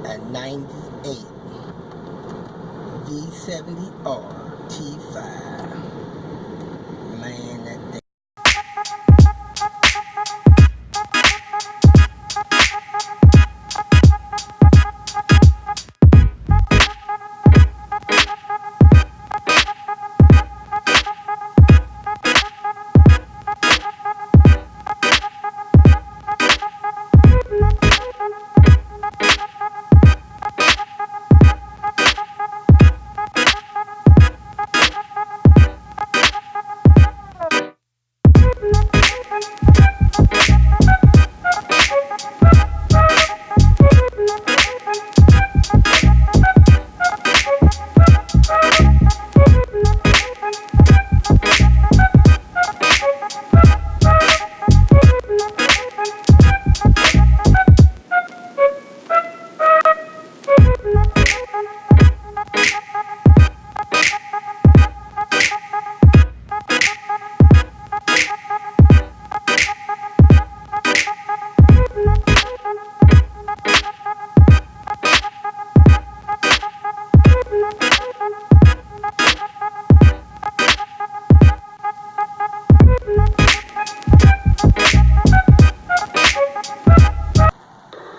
a 98 V70 R T5. Man, that thing.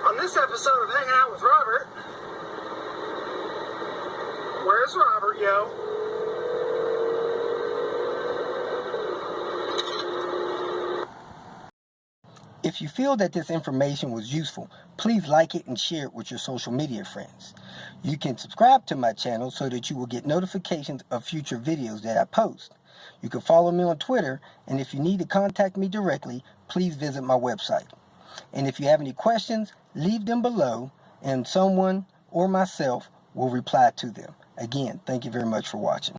On this episode of Hanging Out with Robert, where's Robert, yo? If you feel that this information was useful, please like it and share it with your social media friends. You can subscribe to my channel so that you will get notifications of future videos that I post. You can follow me on Twitter, and if you need to contact me directly, please visit my website. And if you have any questions, leave them below, and someone or myself will reply to them. Again, thank you very much for watching.